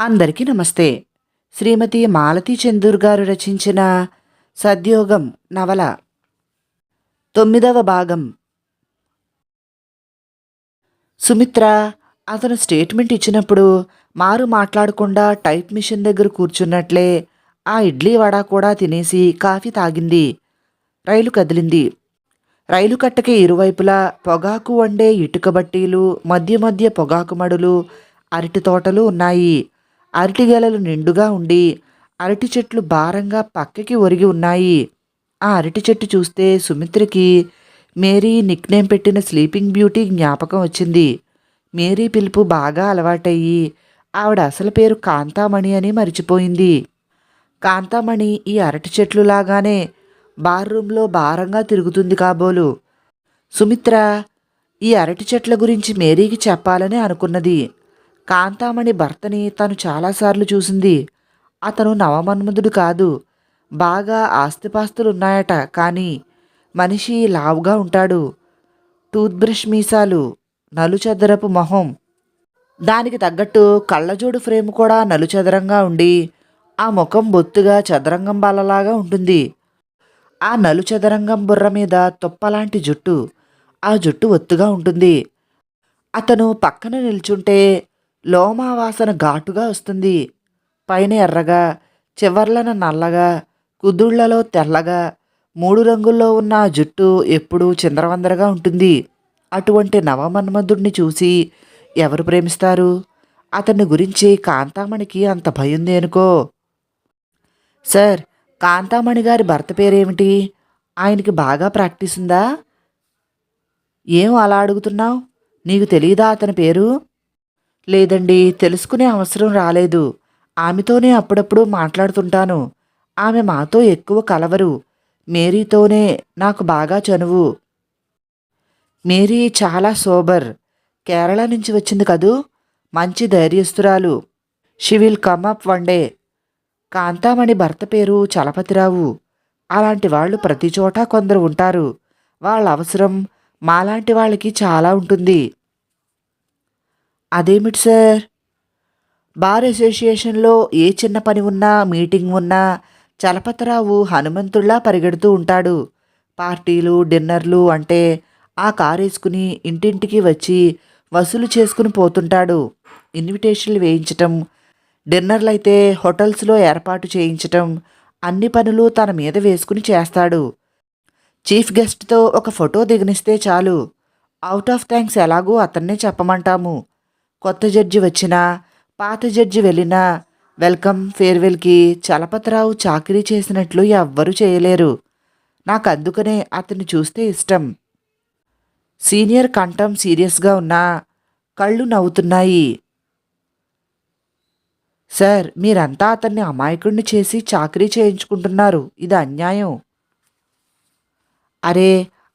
అందరికీ నమస్తే. శ్రీమతి మాలతీ చందూర్ గారు రచించిన 'సద్యోగం' నవల 9వ భాగం. సుమిత్ర అతను స్టేట్మెంట్ ఇచ్చినప్పుడు మారు మాట్లాడకుండా టైప్ మిషన్ దగ్గర కూర్చున్నట్లే ఆ ఇడ్లీ వడ కూడా తినేసి కాఫీ తాగింది. రైలు కదిలింది. రైలు కట్టకి ఇరువైపులా పొగాకు వండే ఇటుక బట్టీలు, మధ్య మధ్య పొగాకు మడులు, అరటి తోటలు ఉన్నాయి. అరటి గెలలు నిండుగా ఉండి అరటి చెట్లు భారంగా పక్కకి ఒరిగి ఉన్నాయి. ఆ అరటి చెట్టు చూస్తే సుమిత్రకి మేరీ నిక్నేమ్ పెట్టిన స్లీపింగ్ బ్యూటీ జ్ఞాపకం వచ్చింది. మేరీ పిలుపు బాగా అలవాటయ్యి ఆవిడ అసలు పేరు కాంతామణి అని మరిచిపోయింది. కాంతామణి ఈ అరటి చెట్లు లాగానే బార్ రూంలో భారంగా తిరుగుతుంది కాబోలు. సుమిత్ర ఈ అరటి చెట్ల గురించి మేరీకి చెప్పాలని అనుకున్నది. కాంతామణి భర్తని తను చాలాసార్లు చూసింది. అతను నవమన్మధుడు కాదు. బాగా ఆస్తిపాస్తులున్నాయట. కానీ మనిషి లావుగా ఉంటాడు. టూత్ బ్రష్ మీసాలు, నలుచదరపు మొహం. దానికి తగ్గట్టు కళ్ళజోడు ఫ్రేమ్ కూడా నలుచదరంగా ఉండి ఆ ముఖం బొత్తుగా చదరంగం బాలలాగా ఉంటుంది. ఆ నలుచదరంగం బుర్ర మీద తుప్పలాంటి జుట్టు. ఆ జుట్టు ఒత్తుగా ఉంటుంది. అతను పక్కన నిల్చుంటే లోమావాసన ఘాటుగా వస్తుంది. పైన ఎర్రగా, చివర్లన నల్లగా, కుదుళ్లలో తెల్లగా, 3 రంగుల్లో ఉన్న ఆ జుట్టు ఎప్పుడూ చిందరవందరగా ఉంటుంది. అటువంటి నవమన్మధుడిని చూసి ఎవరు ప్రేమిస్తారు? అతన్ని గురించి కాంతామణికి అంత భయం దేనికో. సార్, కాంతామణి గారి భర్త పేరేమిటి? ఆయనకి బాగా ప్రాక్టీస్ ఉందా? ఏం అలా అడుగుతున్నావు? నీకు తెలీదా అతని పేరు? లేదండి, తెలుసుకునే అవసరం రాలేదు. ఆమెతోనే అప్పుడప్పుడు మాట్లాడుతుంటాను. ఆమె మాతో ఎక్కువ కలవరు. మేరీతోనే నాకు బాగా చనువు. మేరీ చాలా సోబర్. కేరళ నుంచి వచ్చింది కదూ. మంచి ధైర్యస్తురాలు. She will come up one day. Kantamani భర్త పేరు చలపతిరావు. అలాంటి వాళ్ళు ప్రతి చోట కొందరు ఉంటారు. వాళ్ళ అవసరం మాలాంటి వాళ్ళకి చాలా ఉంటుంది. అదేమిటి సార్? బార్ అసోసియేషన్లో ఏ చిన్న పని ఉన్నా, మీటింగ్ ఉన్నా చలపతిరావు హనుమంతుల్లా పరిగెడుతూ ఉంటాడు. పార్టీలు, డిన్నర్లు అంటే ఆ కారు వేసుకుని ఇంటింటికి వచ్చి వసూలు చేసుకుని పోతుంటాడు. ఇన్విటేషన్లు వేయించటం, డిన్నర్లయితే హోటల్స్లో ఏర్పాటు చేయించటం, అన్ని పనులు తన మీద వేసుకుని చేస్తాడు. చీఫ్ గెస్ట్తో ఒక ఫోటో దిగనిస్తే చాలు. అవుట్ ఆఫ్ థ్యాంక్స్ ఎలాగూ అతన్నే చెప్పమంటాము. కొత్త జడ్జి వచ్చినా, పాత జడ్జి వెళ్ళినా వెల్కమ్, ఫేర్వెల్కి చలపతిరావు చాకరీ చేసినట్లు ఎవ్వరూ చేయలేరు. నాకు అందుకనే అతన్ని చూస్తే ఇష్టం. సీనియర్ కంఠం సీరియస్గా ఉన్నా కళ్ళు నవ్వుతున్నాయి. సార్, మీరంతా అతన్ని అమాయకుడిని చేసి చాకరీ చేయించుకుంటున్నారు. ఇది అన్యాయం. అరే,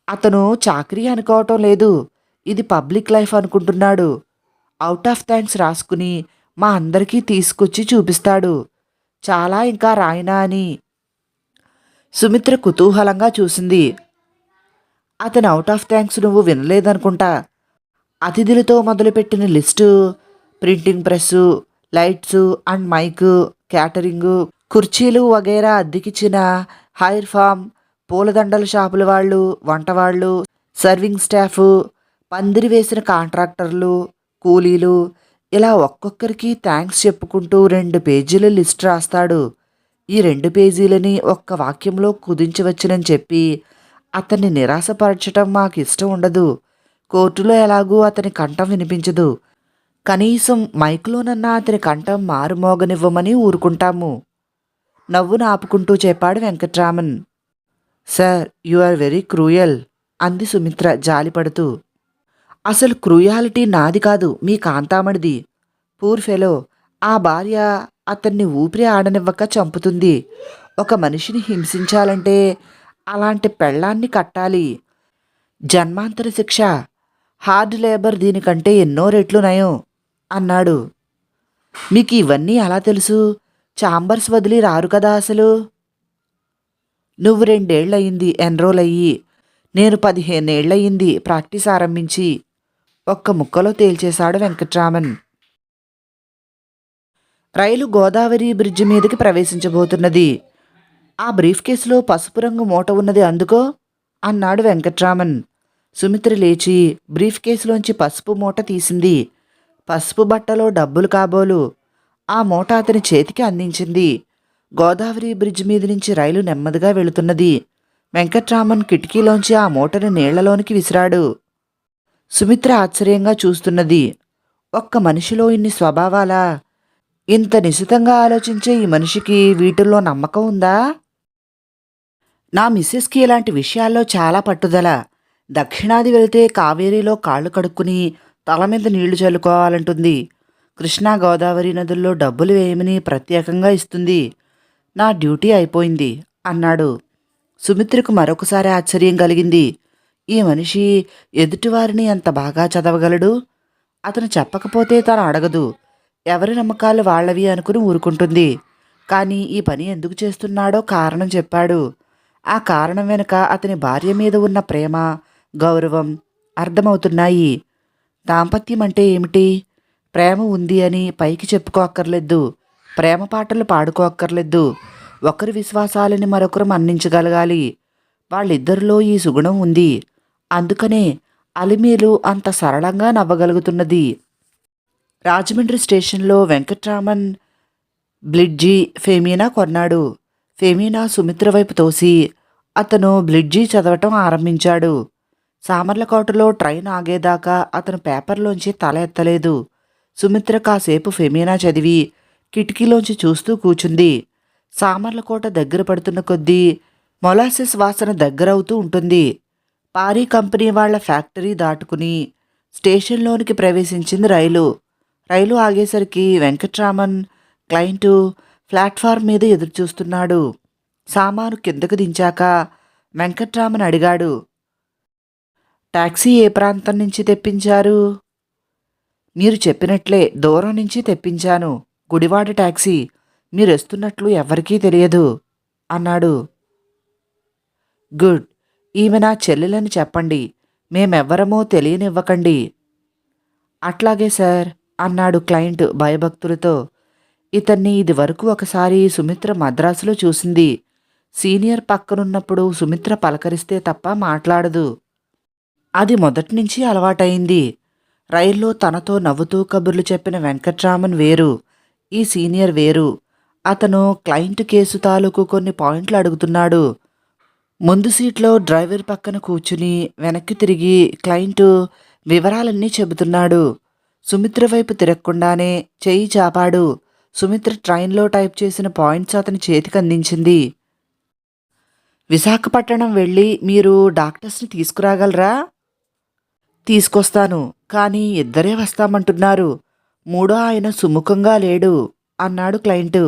అతను చాకరీ అనుకోవటం లేదు. ఇది పబ్లిక్ లైఫ్ అనుకుంటున్నాడు. అవుట్ ఆఫ్ థ్యాంక్స్ రాసుకుని మా అందరికీ తీసుకొచ్చి చూపిస్తాడు. చాలా ఇంకా రాయనా అని. సుమిత్ర కుతూహలంగా చూసింది. అతని అవుట్ ఆఫ్ థ్యాంక్స్ నువ్వు వినలేదనుకుంటా. అతిథులతో మొదలుపెట్టిన list, printing press, lights and mic, catering, కుర్చీలు వగైరా అద్దెకిచ్చిన హైర్ ఫామ్, పూలదండల షాపుల వాళ్ళు, వంటవాళ్ళు, సర్వింగ్ స్టాఫు, పందిరి వేసిన కాంట్రాక్టర్లు, కూలీలు, ఇలా ఒక్కొక్కరికి థ్యాంక్స్ చెప్పుకుంటూ 2 పేజీల లిస్ట్ రాస్తాడు. ఈ 2 పేజీలని ఒక్క వాక్యంలో కుదించవచ్చునని చెప్పి అతన్ని నిరాశపరచటం మాకు ఇష్టం ఉండదు. కోర్టులో ఎలాగూ అతని కంఠం వినిపించదు. కనీసం మైక్లోనన్నా అతని కంఠం మారుమోగనివ్వమని ఊరుకుంటాము. నవ్వును ఆపుకుంటూ చెప్పాడు Venkatraman. Sir, you are very cruel అంది సుమిత్ర జాలిపడుతూ. అసలు క్రూయాలిటీ నాది కాదు, మీ కాంతామణిది. Poor fellow. ఆ భార్య అతన్ని ఊపిరి ఆడనివ్వక చంపుతుంది. ఒక మనిషిని హింసించాలంటే అలాంటి పెళ్ళాన్ని కట్టాలి. జన్మాంతర శిక్ష. హార్డ్ లేబర్ దీనికంటే ఎన్నో రెట్లు నయం అన్నాడు. మీకు ఇవన్నీ ఎలా తెలుసు? ఛాంబర్స్ వదిలి రారు కదా అసలు. నువ్వు 2 ఏళ్లయింది ఎన్రోల్ అయ్యి. నేను 15 ఏళ్లయింది ప్రాక్టీస్ ఆరంభించి. ఒక్క ముక్కలో తేల్చేశాడు వెంకట్రామన్. రైలు గోదావరి బ్రిడ్జి మీదకి ప్రవేశించబోతున్నది. ఆ బ్రీఫ్ కేసులో పసుపు రంగు మూట ఉన్నది అందుకో అన్నాడు వెంకట్రామన్. సుమిత్ర లేచి బ్రీఫ్ కేసులోంచి పసుపు మూట తీసింది. పసుపు బట్టలో డబ్బులు కాబోలు. ఆ మూట అతని చేతికి అందించింది. గోదావరి బ్రిడ్జి మీద నుంచి రైలు నెమ్మదిగా వెళుతున్నది. వెంకట్రామన్ కిటికీలోంచి ఆ మూటని నీళ్లలోనికి విసిరాడు. సుమిత్ర ఆశ్చర్యంగా చూస్తున్నది. ఒక్క మనిషిలో ఇన్ని స్వభావాలా? ఇంత నిశితంగా ఆలోచించే ఈ మనిషికి వీటిల్లో నమ్మకం ఉందా? నా మిస్సెస్కి ఇలాంటి విషయాల్లో చాలా పట్టుదల. దక్షిణాది వెళితే కావేరీలో కాళ్ళు కడుక్కుని తల మీద నీళ్లు చల్లుకోవాలంటుంది. కృష్ణా గోదావరి నదుల్లో డబ్బులు వేయమని ప్రత్యేకంగా ఇస్తుంది. నా డ్యూటీ అయిపోయింది అన్నాడు. సుమిత్రకు మరొకసారి ఆశ్చర్యం కలిగింది. ఈ మనిషి ఎదుటివారిని ఎంత బాగా చదవగలడు? అతను చెప్పకపోతే తను అడగదు. ఎవరి నమ్మకాలు వాళ్ళవి అనుకుని ఊరుకుంటుంది. కానీ ఈ పని ఎందుకు చేస్తున్నాడో కారణం చెప్పాడు. ఆ కారణం వెనుక అతని భార్య మీద ఉన్న ప్రేమ, గౌరవం అర్థమవుతున్నాయి. దాంపత్యం అంటే ఏమిటి? ప్రేమ ఉంది అని పైకి చెప్పుకోక్కర్లేదు. ప్రేమ పాటలు పాడుకోక్కర్లేదు. ఒకరి విశ్వాసాలని మరొకరు మన్నించగలగాలి. వాళ్ళిద్దరిలో ఈ సుగుణం ఉంది. అందుకనే అలిమేలు అంత సరళంగా నవ్వగలుగుతున్నది. రాజమండ్రి స్టేషన్లో వెంకట్రామన్ బ్లిడ్జి ఫెమీనా కొన్నాడు. ఫెమీనా సుమిత్ర వైపు తోసి అతను బ్లిడ్జి చదవటం ఆరంభించాడు. సామర్లకోటలో ట్రైన్ ఆగేదాకా అతను పేపర్లోంచి తల ఎత్తలేదు. సుమిత్ర కాసేపు ఫెమీనా చదివి కిటికీలోంచి చూస్తూ కూచుంది. సామర్లకోట దగ్గర పడుతున్న కొద్దీ మొలాసిస్ వాసన దగ్గరవుతూ ఉంటుంది. పారీ కంపెనీ వాళ్ల ఫ్యాక్టరీ దాటుకుని స్టేషన్లోనికి ప్రవేశించింది రైలు. రైలు ఆగేసరికి వెంకట్రామన్ క్లయింటు ప్లాట్ఫారం మీద ఎదురుచూస్తున్నాడు. సామాను కిందకు దించాక వెంకట్రామన్ అడిగాడు, టాక్సీ ఏ ప్రాంతం నుంచి తెప్పించారు? మీరు చెప్పినట్లే దూరం నుంచి తెప్పించాను. గుడివాడ టాక్సీ. మీరెస్తున్నట్లు ఎవ్వరికీ తెలియదు అన్నాడు. గుడ్. ఈమె నా చెల్లెలని చెప్పండి. మేమెవ్వరమో తెలియనివ్వకండి. అట్లాగే సార్ అన్నాడు క్లయింట్ భయభక్తులతో. ఇతన్ని ఇది వరకు ఒకసారి సుమిత్ర మద్రాసులో చూసింది. సీనియర్ పక్కనున్నప్పుడు సుమిత్ర పలకరిస్తే తప్ప మాట్లాడదు. అది మొదట్నుంచి అలవాటైంది. రైల్లో తనతో నవ్వుతూ కబుర్లు చెప్పిన వెంకట్రామన్ వేరు, ఈ సీనియర్ వేరు. అతను క్లయింట్ కేసు తాలూకు కొన్ని పాయింట్లు అడుగుతున్నాడు. ముందు సీట్లో డ్రైవర్ పక్కన కూర్చుని వెనక్కి తిరిగి క్లయింటు వివరాలన్నీ చెబుతున్నాడు. సుమిత్ర వైపు తిరగకుండానే చెయ్యి చాపాడు. సుమిత్ర ట్రైన్లో టైప్ చేసిన పాయింట్స్ అతని చేతికి అందించింది. విశాఖపట్నం వెళ్ళి మీరు డాక్టర్స్ని తీసుకురాగలరా? తీసుకొస్తాను, కానీ ఇద్దరే వస్తామంటున్నారు. మూడో ఆయన సుముఖంగా లేడు అన్నాడు క్లయింటు.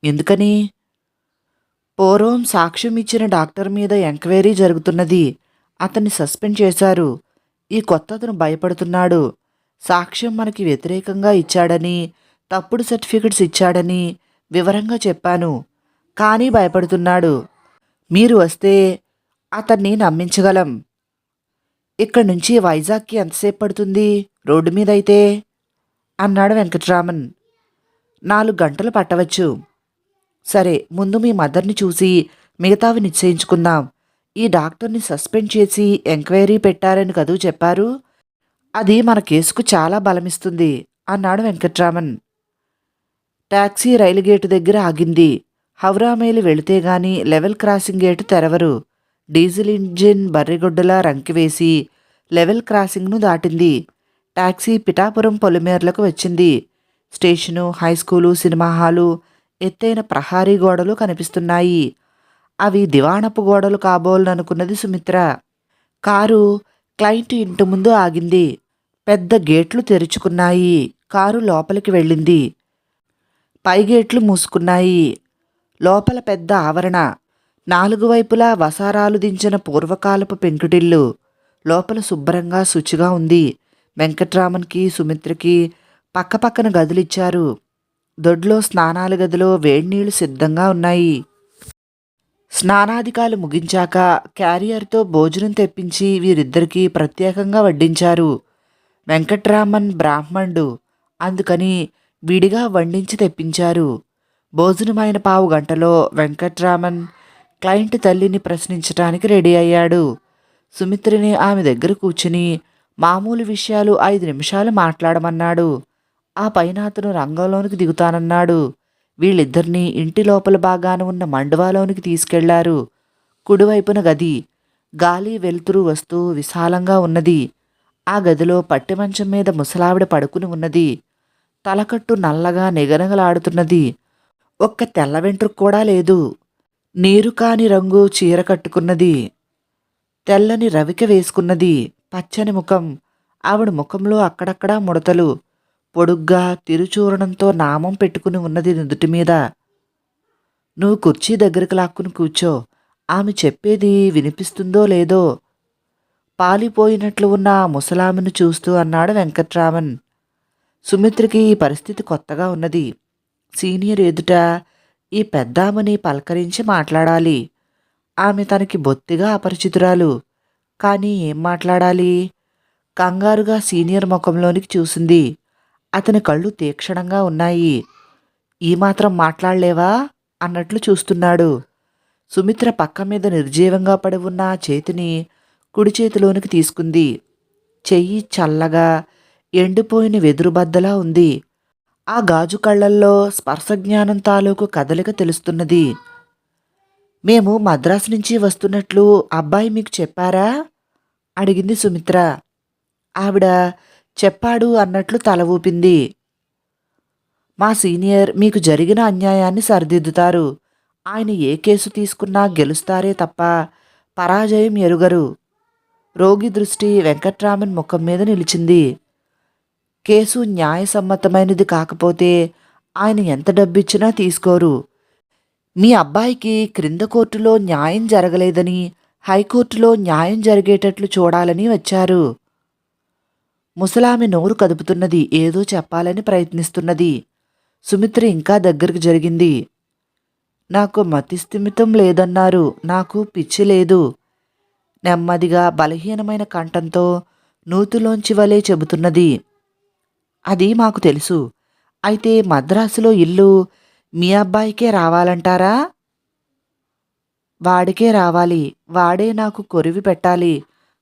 ఎందుకని? పూర్వం సాక్ష్యం ఇచ్చిన డాక్టర్ మీద ఎంక్వైరీ జరుగుతున్నది. అతన్ని సస్పెండ్ చేశారు. ఈ కొత్త అతను భయపడుతున్నాడు. సాక్ష్యం మనకి వ్యతిరేకంగా ఇచ్చాడని, తప్పుడు సర్టిఫికెట్స్ ఇచ్చాడని వివరంగా చెప్పాను. కానీ భయపడుతున్నాడు. మీరు వస్తే అతన్ని నమ్మించగలం. ఇక్కడి నుంచి వైజాగ్కి ఎంతసేపు పడుతుంది రోడ్డు మీద అయితే? అన్నాడు వెంకట్రామన్. 4 గంటలు పట్టవచ్చు. సరే, ముందు మీ మదర్ని చూసి మిగతావి నిశ్చయించుకుందాం. ఈ డాక్టర్ని సస్పెండ్ చేసి ఎంక్వైరీ పెట్టారని కదూ చెప్పారు. అది మన కేసుకు చాలా బలమిస్తుంది అన్నాడు వెంకట్రామన్. టాక్సీ రైలు గేటు దగ్గర ఆగింది. హౌరా మైలు వెళితే గాని లెవెల్ క్రాసింగ్ గేటు తెరవరు. డీజిల్ ఇంజిన్ బర్రెగొడ్డలా రంకివేసి లెవెల్ క్రాసింగ్ను దాటింది. టాక్సీ పిఠాపురం పొలిమేర్లకు వచ్చింది. స్టేషను, హైస్కూలు, సినిమా హాలు, ఎత్తైన ప్రహారీ గోడలు కనిపిస్తున్నాయి. అవి దివాణపు గోడలు కాబోలనుకున్నది సుమిత్ర. కారు క్లయింట్ ఇంటి ముందు ఆగింది. పెద్ద గేట్లు తెరుచుకున్నాయి. కారు లోపలికి వెళ్ళింది. పై గేట్లు మూసుకున్నాయి. లోపల పెద్ద ఆవరణ. 4 వైపులా వసారాలు దించిన పూర్వకాలపు పెంకుటిల్లు. లోపల శుభ్రంగా శుచిగా ఉంది. వెంకట్రామన్కి, సుమిత్రకి పక్కపక్కన గదులిచ్చారు. దొడ్లో స్నానాల గదిలో వేడినీళ్లు సిద్ధంగా ఉన్నాయి. స్నానాధికాలు ముగించాక క్యారియర్తో భోజనం తెప్పించి వీరిద్దరికీ ప్రత్యేకంగా వడ్డించారు. వెంకట్రామన్ బ్రాహ్మణుడు, అందుకని విడిగా వండించి తెప్పించారు. భోజనమైన పావు గంటలో వెంకట్రామన్ క్లయింట్ తల్లిని ప్రశ్నించటానికి రెడీ అయ్యాడు. సుమిత్రని ఆమె దగ్గర కూర్చుని మామూలు విషయాలు 5 నిమిషాలు మాట్లాడమన్నాడు. ఆ పైన అతను రంగంలోనికి దిగుతానన్నాడు. వీళ్ళిద్దరినీ ఇంటి లోపల భాగాన ఉన్న మండువాలోనికి తీసుకెళ్లారు. కుడివైపున గది. గాలి వెలుతురు వస్తూ విశాలంగా ఉన్నది. ఆ గదిలో పట్టెమంచం మీద ముసలావిడ పడుకుని ఉన్నది. తలకట్టు నల్లగా నిగనగలాడుతున్నది. ఒక్క తెల్ల వెంట్రుక కూడా లేదు. నీరు కాని రంగు చీర కట్టుకున్నది. తెల్లని రవిక వేసుకున్నది. పచ్చని ముఖం. ఆవిడ ముఖంలో అక్కడక్కడా ముడతలు. పొడుగ్గా తిరుచూరణంతో నామం పెట్టుకుని ఉన్నది నుదుటి మీద. నువ్వు కుర్చీ దగ్గరకు లాక్కుని కూర్చో. ఆమె చెప్పేది వినిపిస్తుందో లేదో పాలిపోయినట్లు ఉన్న ఆ ముసలామెను చూస్తూ అన్నాడు వెంకట్రామన్. సుమిత్రకి ఈ పరిస్థితి కొత్తగా ఉన్నది. సీనియర్ ఎదుట ఈ పెద్దామని పలకరించి మాట్లాడాలి. ఆమె తనకి బొత్తిగా అపరిచితురాలు. కానీ ఏం మాట్లాడాలి? కంగారుగా సీనియర్ ముఖంలోనికి చూసింది. అతని కళ్ళు తీక్షణంగా ఉన్నాయి. ఈ మాత్రం మాట్లాడలేవా అన్నట్లు చూస్తున్నాడు. సుమిత్ర పక్క మీద నిర్జీవంగా పడి ఉన్న ఆ చేతిని కుడి చేతిలోనికి తీసుకుంది. చెయ్యి చల్లగా ఎండిపోయిన వెదురుబద్దలా ఉంది. ఆ గాజు కళ్ళల్లో స్పర్శజ్ఞానం తాలూకు కదలిక తెలుస్తున్నది. మేము మద్రాసు నుంచి వస్తున్నట్లు అబ్బాయి మీకు చెప్పారా అడిగింది సుమిత్ర. ఆవిడ చెప్పాడు అన్నట్లు తల ఊపింది. మా సీనియర్ మీకు జరిగిన అన్యాయాన్ని సరిదిద్దుతారు. ఆయన ఏ కేసు తీసుకున్నా గెలుస్తారే తప్ప పరాజయం ఎరుగరు. రోగి దృష్టి వెంకట్రామన్ ముఖం మీద నిలిచింది. కేసు న్యాయసమ్మతమైనది కాకపోతే ఆయన ఎంత డబ్బిచ్చినా తీసుకోరు. మీ అబ్బాయికి క్రింద కోర్టులో న్యాయం జరగలేదని హైకోర్టులో న్యాయం జరిగేటట్లు చూడాలని వచ్చారు. ముసలామె నోరు కదుపుతున్నది. ఏదో చెప్పాలని ప్రయత్నిస్తున్నది. సుమిత్ర ఇంకా దగ్గరకు జరిగింది. నాకు మతిస్థిమితం లేదన్నారు. నాకు పిచ్చి లేదు. నెమ్మదిగా బలహీనమైన కంఠంతో నూతులోంచి వలె చెబుతున్నది. అది మాకు తెలుసు. అయితే మద్రాసులో ఇల్లు మీ అబ్బాయికే రావాలంటారా? వాడికే రావాలి. వాడే నాకు కొరివి పెట్టాలి.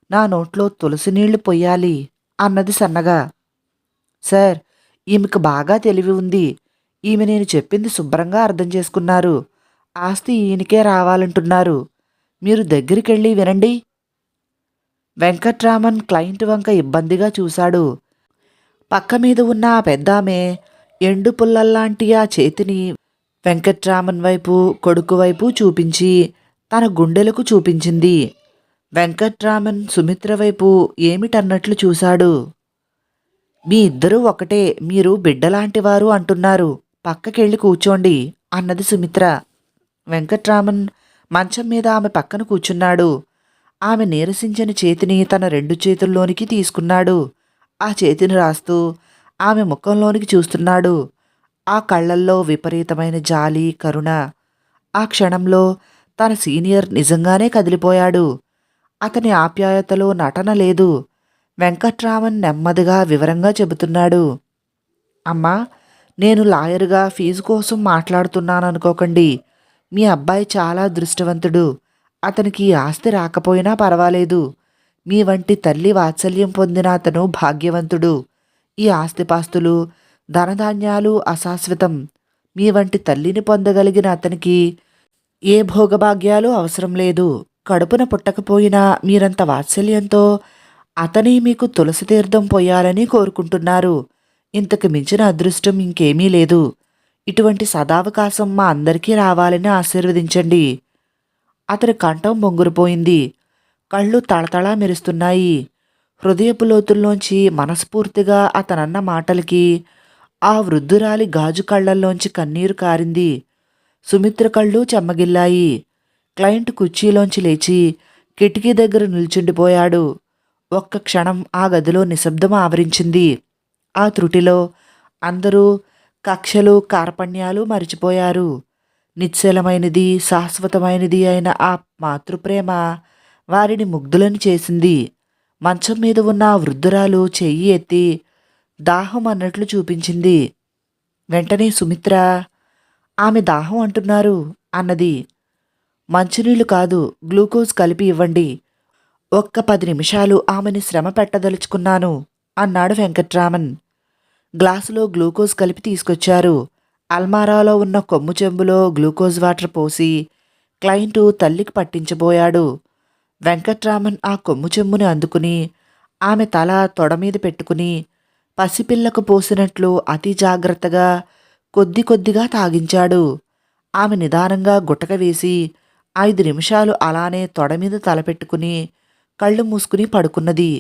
నా నోట్లో తులసి నీళ్లు పొయ్యాలి అన్నది సన్నగా. సార్, ఈమెకు బాగా తెలివి ఉంది. ఈమె నేను చెప్పింది శుభ్రంగా అర్థం చేసుకున్నారు. ఆస్తి ఈయనకే రావాలంటున్నారు. మీరు దగ్గరికెళ్ళి వినండి. వెంకట్రామన్ క్లయింట్ వంక ఇబ్బందిగా చూశాడు. పక్క మీద ఉన్న ఆ పెద్దామె ఎండు పుల్లల్లాంటి ఆ చేతిని వెంకట్రామన్ వైపు కొడుకు వైపు చూపించి తన గుండెలకు చూపించింది. వెంకట్రామన్ సుమిత్ర వైపు ఏమిటన్నట్లు చూశాడు. మీ ఇద్దరూ ఒకటే. మీరు బిడ్డలాంటివారు అంటున్నారు. పక్కకెళ్ళి కూర్చోండి అన్నది సుమిత్ర. వెంకట్రామన్ మంచం మీద ఆమె పక్కన కూర్చున్నాడు. ఆమె నీరసించిన చేతిని తన 2 చేతుల్లోనికి తీసుకున్నాడు. ఆ చేతిని రాస్తూ ఆమె ముఖంలోనికి చూస్తున్నాడు. ఆ కళ్ళల్లో విపరీతమైన జాలి, కరుణ. ఆ క్షణంలో తన సీనియర్ నిజంగానే కదిలిపోయాడు. అతని ఆప్యాయతలో నటన లేదు. వెంకట్రామన్ నెమ్మదిగా వివరంగా చెబుతున్నాడు. అమ్మా, నేను లాయరుగా ఫీజు కోసం మాట్లాడుతున్నాననుకోకండి. మీ అబ్బాయి చాలా దృష్టివంతుడు. అతనికి ఈ ఆస్తి రాకపోయినా పర్వాలేదు. మీ వంటి తల్లి వాత్సల్యం పొందిన అతను భాగ్యవంతుడు. ఈ ఆస్తిపాస్తులు, ధనధాన్యాలు అశాశ్వతం. మీ వంటి తల్లిని పొందగలిగిన అతనికి ఏ భోగభాగ్యాలు అవసరం లేదు. కడుపున పుట్టకపోయినా మీరంత వాత్సల్యంతో అతని మీకు తులసి తీర్థం పొయ్యాలని కోరుకుంటున్నారు. ఇంతకు మించిన అదృష్టం ఇంకేమీ లేదు. ఇటువంటి సదావకాశం మా అందరికీ రావాలని ఆశీర్వదించండి. అతని కంఠం బొంగురుపోయింది. కళ్ళు తళతళా మెరుస్తున్నాయి. హృదయపు లోతుల్లోంచి మనస్ఫూర్తిగా అతనన్న మాటలకి ఆ వృద్ధురాలి గాజు కళ్ళల్లోంచి కన్నీరు కారింది. సుమిత్ర కళ్ళు చెమ్మగిల్లాయి. క్లయింట్ కుర్చీలోంచి లేచి కిటికీ దగ్గర నిల్చుండిపోయాడు. ఒక్క క్షణం ఆ గదిలో నిశ్శబ్దం ఆవరించింది. ఆ త్రుటిలో అందరూ కక్షలు, కార్పణ్యాలు మరిచిపోయారు. నిశ్చలమైనది, శాశ్వతమైనది అయిన ఆ మాతృప్రేమ వారిని ముగ్ధులను చేసింది. మంచం మీద ఉన్న ఆ వృద్ధురాలు చెయ్యి ఎత్తి దాహం అన్నట్లు చూపించింది. వెంటనే సుమిత్ర, ఆమె దాహం అంటున్నారు అన్నది. మంచినీళ్లు కాదు, గ్లూకోజ్ కలిపి ఇవ్వండి. ఒక్క 10 నిమిషాలు ఆమెని శ్రమ పెట్టదలుచుకున్నాను అన్నాడు వెంకట్రామన్. గ్లాసులో గ్లూకోజ్ కలిపి తీసుకొచ్చారు. అల్మారాలో ఉన్న కొమ్ము చెంబులో గ్లూకోజ్ వాటర్ పోసి క్లయింటు తల్లికి పట్టించబోయాడు. వెంకట్రామన్ ఆ కొమ్ము చెంబుని అందుకుని ఆమె తల తొడమీద పెట్టుకుని పసిపిల్లకు పోసినట్లు అతి జాగ్రత్తగా కొద్ది కొద్దిగా తాగించాడు. ఆమె నిదానంగా గుటక వేసి 5 నిమిషాలు అలానే తొడమీద తలపెట్టుకుని కళ్ళు మూసుకుని పడుకున్నది.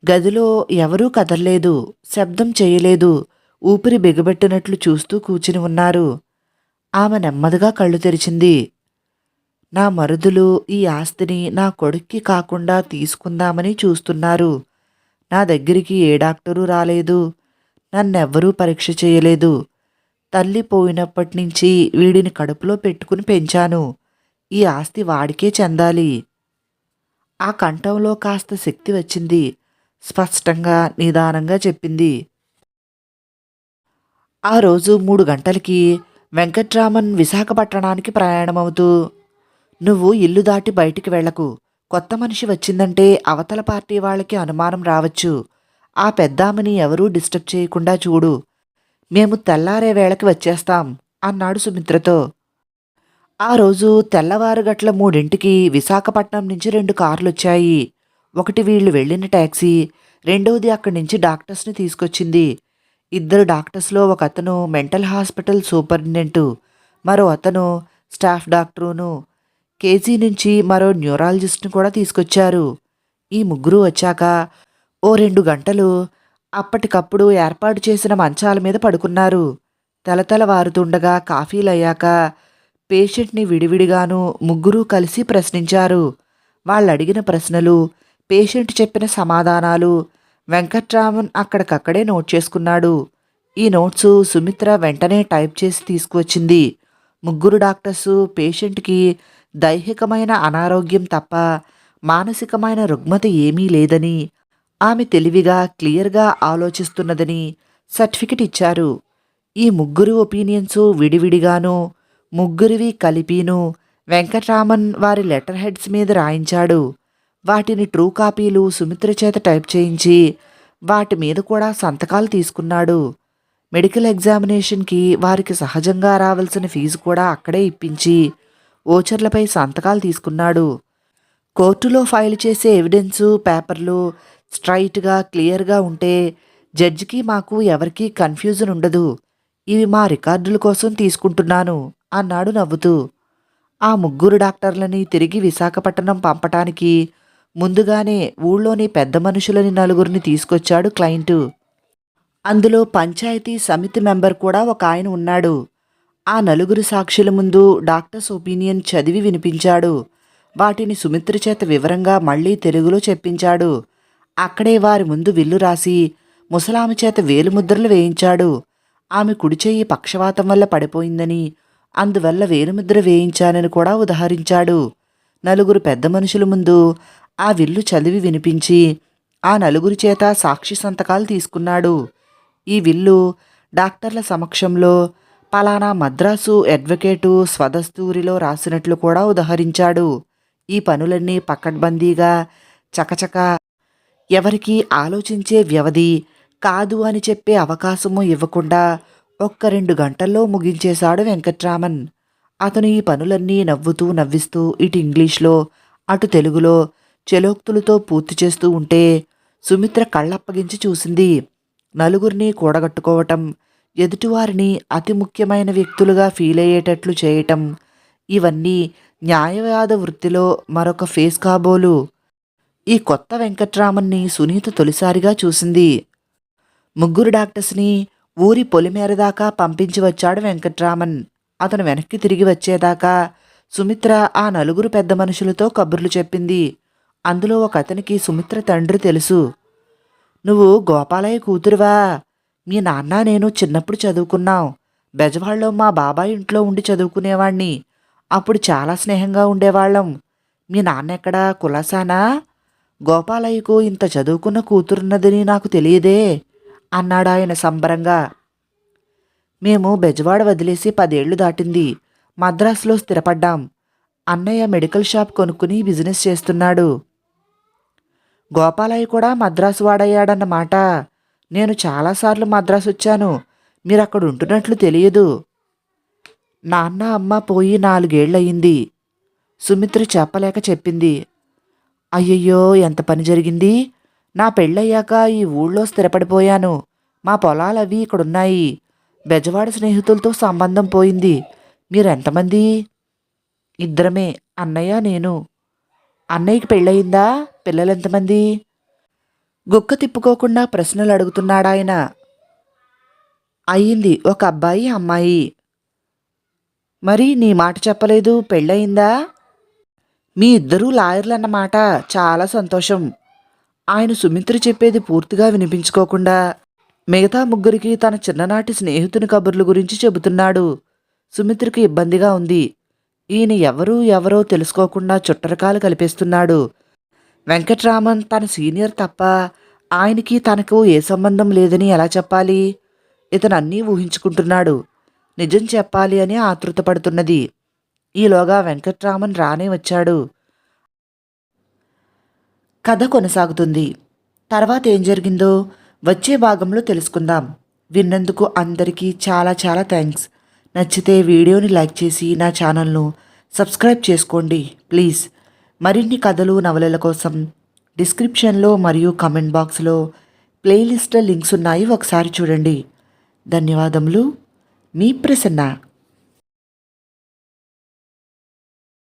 గదిలో ఎవరూ కదల్లేదు, శబ్దం చేయలేదు. ఊపిరి బిగబెట్టినట్లు చూస్తూ కూర్చుని ఉన్నారు. ఆమె నెమ్మదిగా కళ్ళు తెరిచింది. నా మరుదులు ఈ ఆస్తిని నా కొడుక్కి కాకుండా తీసుకుందామని చూస్తున్నారు. నా దగ్గరికి ఏ డాక్టరు రాలేదు. నన్నెవ్వరూ పరీక్ష చేయలేదు. తల్లి పోయినప్పటినుంచి వీడిని కడుపులో పెట్టుకుని పెంచాను. ఈ ఆస్తి వాడికే చెందాలి. ఆ కంఠంలో కాస్త శక్తి వచ్చింది. స్పష్టంగా నిదానంగా చెప్పింది. ఆ రోజు 3 గంటలకి వెంకట్రామన్ విశాఖపట్టణానికి ప్రయాణమవుతూ, నువ్వు ఇల్లు దాటి బయటికి వెళ్లకు. కొత్త మనిషి వచ్చిందంటే అవతల పార్టీ వాళ్ళకి అనుమానం రావచ్చు. ఆ పెద్దామని ఎవరూ డిస్టర్బ్ చేయకుండా చూడు. మేము తెల్లారే వేళకి వచ్చేస్తాం అన్నాడు సుమిత్రతో. ఆ రోజు తెల్లవారుగట్ల 3ంటికి విశాఖపట్నం నుంచి 2 కార్లొచ్చాయి. ఒకటి వీళ్ళు వెళ్ళిన టాక్సీ, రెండవది అక్కడి నుంచి డాక్టర్స్ని తీసుకొచ్చింది. 2 డాక్టర్స్లో ఒక అతను మెంటల్ హాస్పిటల్ సూపరింటెండెంటు, మరో అతను స్టాఫ్ డాక్టరును. కేజీ నుంచి మరో న్యూరాలజిస్ట్ని కూడా తీసుకొచ్చారు. ఈ ముగ్గురు వచ్చాక ఓ 2 గంటలు అప్పటికప్పుడు ఏర్పాటు చేసిన మంచాల మీద పడుకున్నారు. తెలతెలవారుతుండగా కాఫీలయ్యాక పేషెంట్ని విడివిడిగాను ముగ్గురూ కలిసి ప్రశ్నించారు. వాళ్ళడిగిన ప్రశ్నలు, పేషెంట్ చెప్పిన సమాధానాలు వెంకట్రామన్ అక్కడికక్కడే నోట్ చేసుకున్నాడు. ఈ నోట్సు సుమిత్ర వెంటనే టైప్ చేసి తీసుకువచ్చింది. ముగ్గురు డాక్టర్సు పేషెంట్కి దైహికమైన అనారోగ్యం తప్ప మానసికమైన రుగ్మత ఏమీ లేదని, ఆమె తెలివిగా క్లియర్గా ఆలోచిస్తున్నదని సర్టిఫికెట్ ఇచ్చారు. ఈ ముగ్గురు ఒపీనియన్సు విడివిడిగాను ముగ్గురివి కలిపీను వెంకట్రామన్ వారి లెటర్ హెడ్స్ మీద రాయించాడు. వాటిని ట్రూ కాపీలు సుమిత్ర చేత టైప్ చేయించి వాటి మీద కూడా సంతకాలు తీసుకున్నాడు. మెడికల్ ఎగ్జామినేషన్కి వారికి సహజంగా రావాల్సిన ఫీజు కూడా అక్కడే ఇప్పించి ఓచర్లపై సంతకాలు తీసుకున్నాడు. కోర్టులో ఫైల్ చేసే ఎవిడెన్సు పేపర్లు స్ట్రైట్గా క్లియర్గా ఉంటే జడ్జికి మాకు ఎవరికీ కన్ఫ్యూజన్ ఉండదు. ఇవి మా రికార్డుల కోసం తీసుకుంటున్నాను అన్నాడు నవ్వుతూ. ఆ ముగ్గురు డాక్టర్లని తిరిగి విశాఖపట్నం పంపటానికి ముందుగానే ఊళ్ళోని పెద్ద మనుషులని 4గురిని తీసుకొచ్చాడు క్లయింటు. అందులో పంచాయతీ సమితి మెంబర్ కూడా ఒక ఆయన ఉన్నాడు. ఆ 4 సాక్షుల ముందు డాక్టర్స్ ఒపీనియన్ చదివి వినిపించాడు. వాటిని సుమిత్ర చేత వివరంగా మళ్లీ తెలుగులో చెప్పించాడు. అక్కడే వారి ముందు విల్లు రాసి ముసలామె చేత వేలుముద్రలు వేయించాడు. ఆమె కుడిచెయ్యి పక్షవాతం వల్ల పడిపోయిందని, అందువల్ల వేలుముద్ర వేయించానని కూడా ఉదహరించాడు. 4 పెద్ద మనుషుల ముందు ఆ విల్లు చదివి వినిపించి ఆ 4 చేత సాక్షి సంతకాలు తీసుకున్నాడు. ఈ విల్లు డాక్టర్ల సమక్షంలో పలానా మద్రాసు అడ్వకేటు స్వదస్తూరిలో రాసినట్లు కూడా ఉదహరించాడు. ఈ పనులన్నీ పకడ్బందీగా చకచక, ఎవరికీ ఆలోచించే వ్యవధి కాదు అని చెప్పే అవకాశము ఇవ్వకుండా ఒక్క 2 గంటల్లో ముగించేశాడు వెంకట్రామన్. అతను ఈ పనులన్నీ నవ్వుతూ నవ్విస్తూ ఇటు ఇంగ్లీష్లో అటు తెలుగులో చెలోక్తులతో పూర్తి చేస్తూ ఉంటే సుమిత్ర కళ్ళప్పగించి చూసింది. 4గురిని కూడగట్టుకోవటం, ఎదుటివారిని అతి ముఖ్యమైన వ్యక్తులుగా ఫీల్ అయ్యేటట్లు చేయటం, ఇవన్నీ న్యాయవాద వృత్తిలో మరొక ఫేస్ కాబోలు. ఈ కొత్త వెంకట్రామన్ని సునీత తొలిసారిగా చూసింది. ముగ్గురు డాక్టర్స్ని ఊరి పొలిమేర దాకా పంపించి వచ్చాడు వెంకట్రామన్. అతను వెనక్కి తిరిగి వచ్చేదాకా సుమిత్ర ఆ 4 పెద్ద మనుషులతో కబుర్లు చెప్పింది. అందులో ఒక అతనికి సుమిత్ర తండ్రి తెలుసు. నువ్వు గోపాలయ్య కూతురువా? మీ నాన్న నేను చిన్నప్పుడు చదువుకున్నాం. బెజవాడలో మా బాబాయ్ ఇంట్లో ఉండి చదువుకునేవాణ్ణి. అప్పుడు చాలా స్నేహంగా ఉండేవాళ్ళం. మీ నాన్నెక్కడా కులాసానా? గోపాలయ్యకు ఇంత చదువుకున్న కూతురున్నదని నాకు తెలియదే అన్నాడాయన సంబరంగా. మేము బెజవాడ వదిలేసి 10 ఏళ్లు దాటింది. మద్రాసులో స్థిరపడ్డాం. అన్నయ్య మెడికల్ షాప్ కొనుక్కుని బిజినెస్ చేస్తున్నాడు. గోపాలయ్య కూడా మద్రాసు వాడయ్యాడన్నమాట. నేను చాలాసార్లు మద్రాసు వచ్చాను. మీరక్కడ ఉంటున్నట్లు తెలియదు. నాన్న అమ్మ పోయి 4 ఏళ్లయింది. సుమిత్ర చెప్పలేక చెప్పింది. అయ్యయ్యో, ఎంత పని జరిగింది. నా పెళ్ళయ్యాక ఈ ఊళ్ళో స్థిరపడిపోయాను. మా పొలాలవి ఇక్కడున్నాయి. బెజవాడ స్నేహితులతో సంబంధం పోయింది. మీరెంతమంది? ఇద్దరమే, అన్నయ్య నేను. అన్నయ్యకి పెళ్ళయిందా? పిల్లలెంతమంది? గుక్క తిప్పుకోకుండా ప్రశ్నలు అడుగుతున్నాడాయన. అయ్యింది, ఒక అబ్బాయి అమ్మాయి. మరి నీ మాట చెప్పలేదు, పెళ్ళయిందా? మీ ఇద్దరూ లాయర్లన్నమాట. చాలా సంతోషం. ఆయన సుమిత్ర చెప్పేది పూర్తిగా వినిపించుకోకుండా మిగతా ముగ్గురికి తన చిన్ననాటి స్నేహితుని కబుర్ల గురించి చెబుతున్నాడు. సుమిత్రకి ఇబ్బందిగా ఉంది. ఈయన ఎవరో తెలుసుకోకుండా చుట్టరకాలు కలిపేస్తున్నాడు. వెంకట్రామన్ తన సీనియర్ తప్ప ఆయనకి తనకు ఏ సంబంధం లేదని ఎలా చెప్పాలి? ఇతను అన్నీ ఊహించుకుంటున్నాడు. నిజం చెప్పాలి అని ఆతృతపడుతున్నది. ఈలోగా వెంకట్రామన్ రానే వచ్చాడు. కథ కొనసాగుతుంది. తర్వాత ఏం జరిగిందో వచ్చే భాగంలో తెలుసుకుందాం. విన్నందుకు అందరికీ చాలా చాలా థ్యాంక్స్. నచ్చితే వీడియోని లైక్ చేసి నా ఛానల్ను సబ్స్క్రైబ్ చేసుకోండి ప్లీజ్. మరిన్ని కథలు నవలల కోసం డిస్క్రిప్షన్లో మరియు కమెంట్ బాక్స్లో ప్లేలిస్ట్ లింక్స్ ఉన్నాయి, ఒకసారి చూడండి. ధన్యవాదములు. మీ ప్రసన్న.